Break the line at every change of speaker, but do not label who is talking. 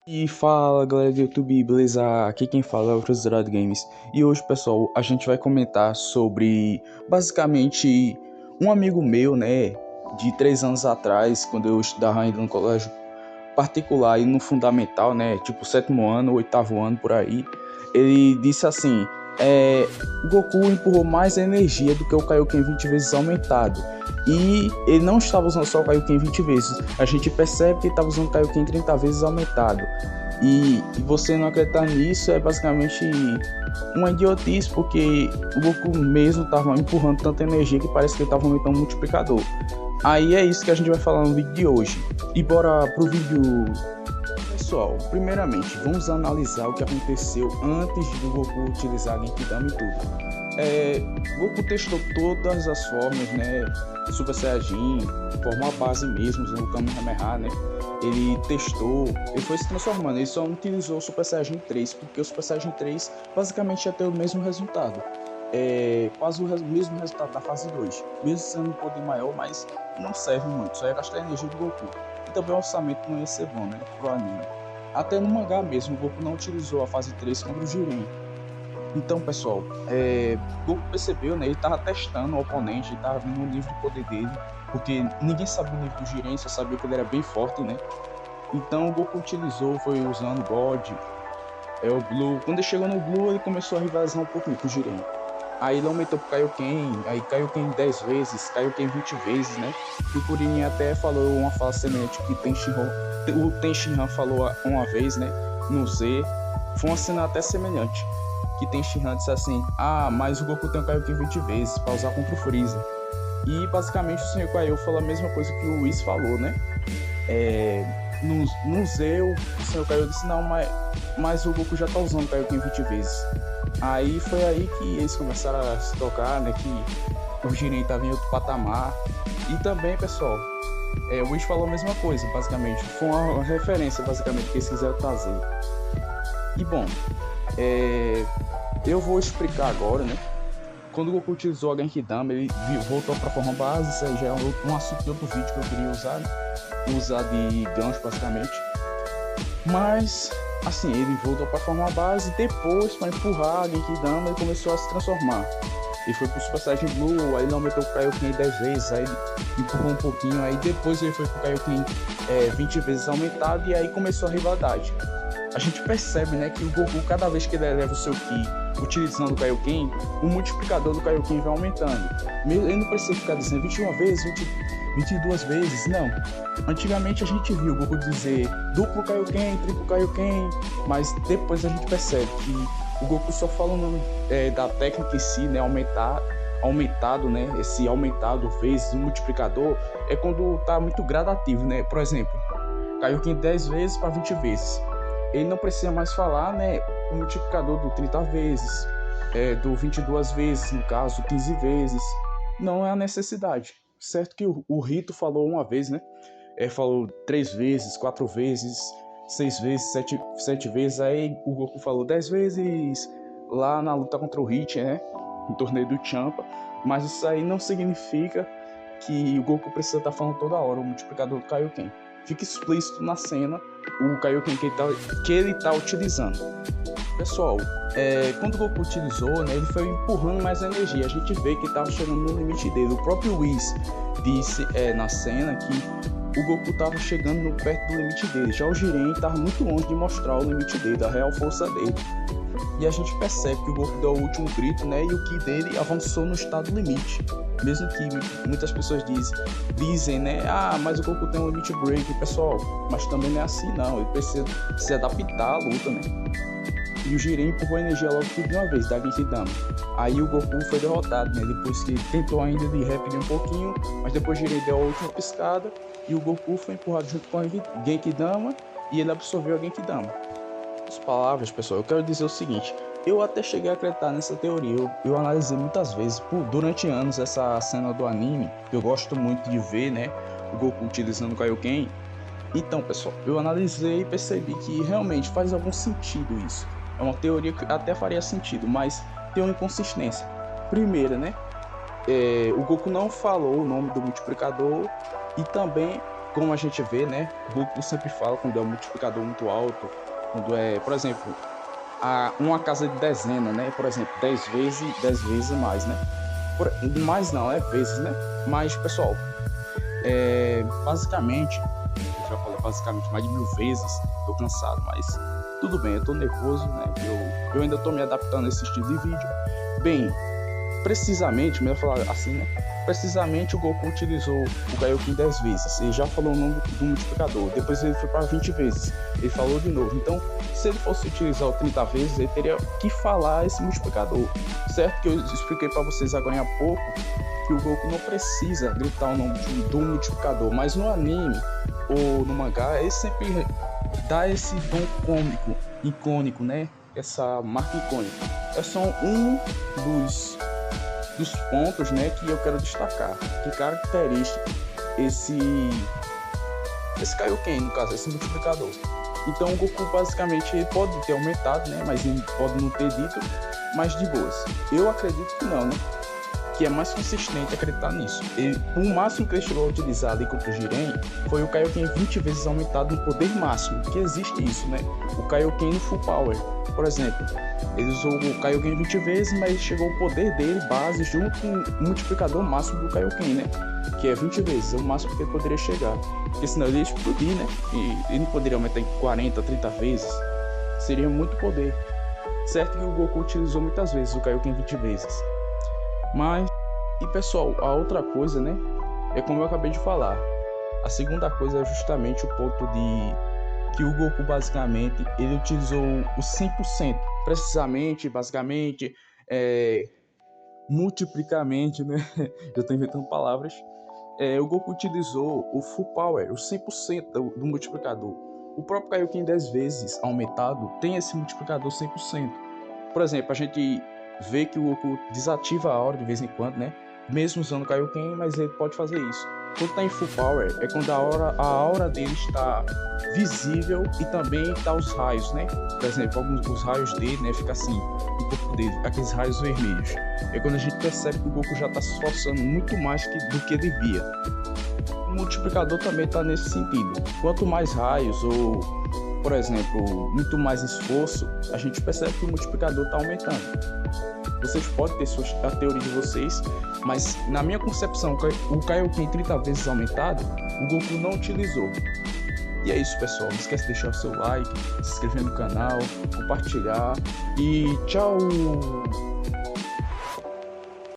E fala galera do YouTube, beleza? Aqui quem fala é o Cruzeirado Games. E hoje, pessoal, a gente vai comentar sobre basicamente um amigo meu, né, de 3 anos atrás, quando eu estudava ainda no colégio particular e no fundamental, né, tipo sétimo ano, oitavo ano por aí. Ele disse assim: o Goku empurrou mais energia do que o Kaioken 20 vezes aumentado. E ele não estava usando só o Kaioken 20 vezes, a gente percebe que ele estava usando o Kaioken 30 vezes aumentado. E você não acreditar nisso é basicamente uma idiotice, porque o Goku mesmo estava empurrando tanta energia que parece que ele estava aumentando o multiplicador. Aí é isso que a gente vai falar no vídeo de hoje. E bora pro vídeo. Pessoal, primeiramente, vamos analisar o que aconteceu antes do Goku utilizar a Genkidama e tudo. Goku testou todas as formas, né? Super Saiyajin, forma base mesmo, usando o Kamehameha, né? Ele testou, ele foi se transformando, ele só não utilizou o Super Saiyajin 3, porque o Super Saiyajin 3 basicamente ia ter o mesmo resultado. Quase o mesmo resultado da fase 2, mesmo sendo um poder maior, mas não serve muito, só ia gastar a energia do Goku. E também o orçamento não ia ser bom, né, pro anime. Até no mangá mesmo, o Goku não utilizou a fase 3 contra o Jiren. Então, pessoal, o Goku percebeu, né, ele tava testando o oponente, ele tava vendo o nível de poder dele, porque ninguém sabia o nível do Jiren, só sabia que ele era bem forte, né. Então o Goku utilizou, foi usando o God, o Blue. Quando ele chegou no Blue, ele começou a rivalizar um pouquinho com o Jiren. Aí ele aumentou pro Kaioken, aí Kaioken 10 vezes, Kaioken 20 vezes, né? E o Kuririn até falou uma fala semelhante que o Tenshinhan falou uma vez, né? No Z. Foi uma cena até semelhante. Que Tenshinhan disse assim: ah, mas o Goku tem o Kaioken 20 vezes pra usar contra o Freeza. E basicamente o Senhor Kaiô falou a mesma coisa que o Whis falou, né? No Z, o Senhor Kaiô disse: não, mas o Goku já tá usando o Kaioken 20 vezes. Aí foi aí que eles começaram a se tocar, né, que o Jiren estava em outro patamar. E também, pessoal, o Wish falou a mesma coisa, basicamente. Foi uma referência, basicamente, que eles quiseram trazer. E bom, eu vou explicar agora, né. Quando o Goku utilizou a Genkidama, ele voltou para a forma base. Isso aí já é um assunto de outro vídeo que eu queria usar, né? Usar de gancho, basicamente. Mas assim, ele voltou para a forma base, depois para empurrar a Genkidama, ele começou a se transformar. Ele foi pro Super Saiyajin Blue, aí ele aumentou o Kaioken 10 vezes, aí ele empurrou um pouquinho, aí depois ele foi pro Kaioken 20 vezes aumentado, e aí começou a rivalidade. A gente percebe, né, que o Goku, cada vez que ele eleva o seu Ki utilizando o Kaioken, o multiplicador do Kaioken vai aumentando. Ele não precisa ficar dizendo 21 vezes, 22 vezes, não. Antigamente a gente viu o Goku dizer duplo Kaioken, triplo Kaioken, mas depois a gente percebe que o Goku só fala o nome da técnica em si, né, aumentado, né, esse aumentado vezes o multiplicador é quando tá muito gradativo, né, por exemplo, Kaioken 10 vezes para 20 vezes. Ele não precisa mais falar, né, o multiplicador do 30 vezes, do 22 vezes, no caso, 15 vezes. Não é a necessidade. Certo que o Rito falou uma vez, né? Falou 3 vezes, 4 vezes, 6 vezes, 7 vezes. Aí o Goku falou 10 vezes lá na luta contra o Hit, né? No torneio do Champa. Mas isso aí não significa que o Goku precisa estar falando toda hora o multiplicador do Kaioken. Fica explícito na cena o Kaioken que ele tá utilizando. Pessoal, quando o Goku utilizou, né, ele foi empurrando mais energia. A gente vê que estava chegando no limite dele. O próprio Whis disse na cena que o Goku estava chegando perto do limite dele. Já o Jiren estava muito longe de mostrar o limite dele, a real força dele. E a gente percebe que o Goku deu o último grito, né, e o Ki dele avançou no estado limite. Mesmo que muitas pessoas dizem, né, mas o Goku tem um limite break, pessoal. Mas também não é assim, não. Ele precisa se adaptar à luta, né. E o Jiren empurrou a energia logo tudo de uma vez, da Genkidama. Aí o Goku foi derrotado, né? Depois que tentou ainda de repelir um pouquinho, mas depois o Jiren deu a última piscada e o Goku foi empurrado junto com a Genkidama e ele absorveu a Genkidama. As palavras, pessoal, eu quero dizer o seguinte: eu até cheguei a acreditar nessa teoria, eu analisei muitas vezes, durante anos, essa cena do anime, que eu gosto muito de ver, né? O Goku utilizando o Kaioken. Então, pessoal, eu analisei e percebi que realmente faz algum sentido isso. É uma teoria que até faria sentido, mas tem uma inconsistência. Primeira, né? O Goku não falou o nome do multiplicador e também como a gente vê, né, Goku sempre fala quando é um multiplicador muito alto, quando é, por exemplo, uma casa de dezena, né, por exemplo, 10 vezes mais, né, mais não, é vezes, né, mas, pessoal, basicamente, eu já falei basicamente mais de 1000 vezes, tô cansado, mas tudo bem, eu tô nervoso, né, eu ainda tô me adaptando a esse estilo de vídeo. Bem, precisamente, melhor falar assim, né? Precisamente o Goku utilizou o Kaioken 10 vezes. Ele já falou o nome do multiplicador. Depois ele foi para 20 vezes. Ele falou de novo. Então, se ele fosse utilizar o 30 vezes, ele teria que falar esse multiplicador. Certo que eu expliquei para vocês agora há pouco que o Goku não precisa gritar o nome do multiplicador. Mas no anime ou no mangá, ele sempre dá esse dom cômico, icônico, né? Essa marca icônica. É só um dos pontos, né, que eu quero destacar, que caracteriza esse Kaioken, no caso, esse multiplicador. Então o Goku basicamente ele pode ter aumentado, né, mas ele pode não ter dito, mas de boas. Eu acredito que não, né, que é mais consistente acreditar nisso. O máximo que ele chegou a utilizar ali contra o Jiren foi o Kaioken 20 vezes aumentado no poder máximo, que existe isso, né, o Kaioken no Full Power. Por exemplo, ele usou o Kaioken 20 vezes, mas chegou o poder dele base junto com o multiplicador máximo do Kaioken, né? Que é 20 vezes, é o máximo que ele poderia chegar. Porque senão ele ia explodir, né? E ele não poderia aumentar em 40, 30 vezes. Seria muito poder. Certo que o Goku utilizou muitas vezes o Kaioken 20 vezes. Mas, e pessoal, a outra coisa, né? É como eu acabei de falar. A segunda coisa é justamente o ponto de que o Goku basicamente ele utilizou o 100%, precisamente, basicamente, multiplicamente, né? Eu estou inventando palavras. O Goku utilizou o Full Power, o 100% do multiplicador. O próprio Kaioken 10 vezes aumentado tem esse multiplicador 100%. Por exemplo, a gente vê que o Goku desativa a aura de vez em quando, né? Mesmo usando o Kaioken, mas ele pode fazer isso. Quando está em Full Power, é quando a aura dele está visível e também tá os raios, né? Por exemplo, os raios dele, né? Fica assim, no corpo dele, aqueles raios vermelhos. É quando a gente percebe que o Goku já está se esforçando muito mais do que devia. O multiplicador também está nesse sentido. Quanto mais raios ou, por exemplo, muito mais esforço, a gente percebe que o multiplicador está aumentando. Vocês podem ter a teoria de vocês, mas na minha concepção, o Kaioken 30 vezes aumentado, o Goku não utilizou. E é isso, pessoal. Não esquece de deixar o seu like, se inscrever no canal, compartilhar e tchau!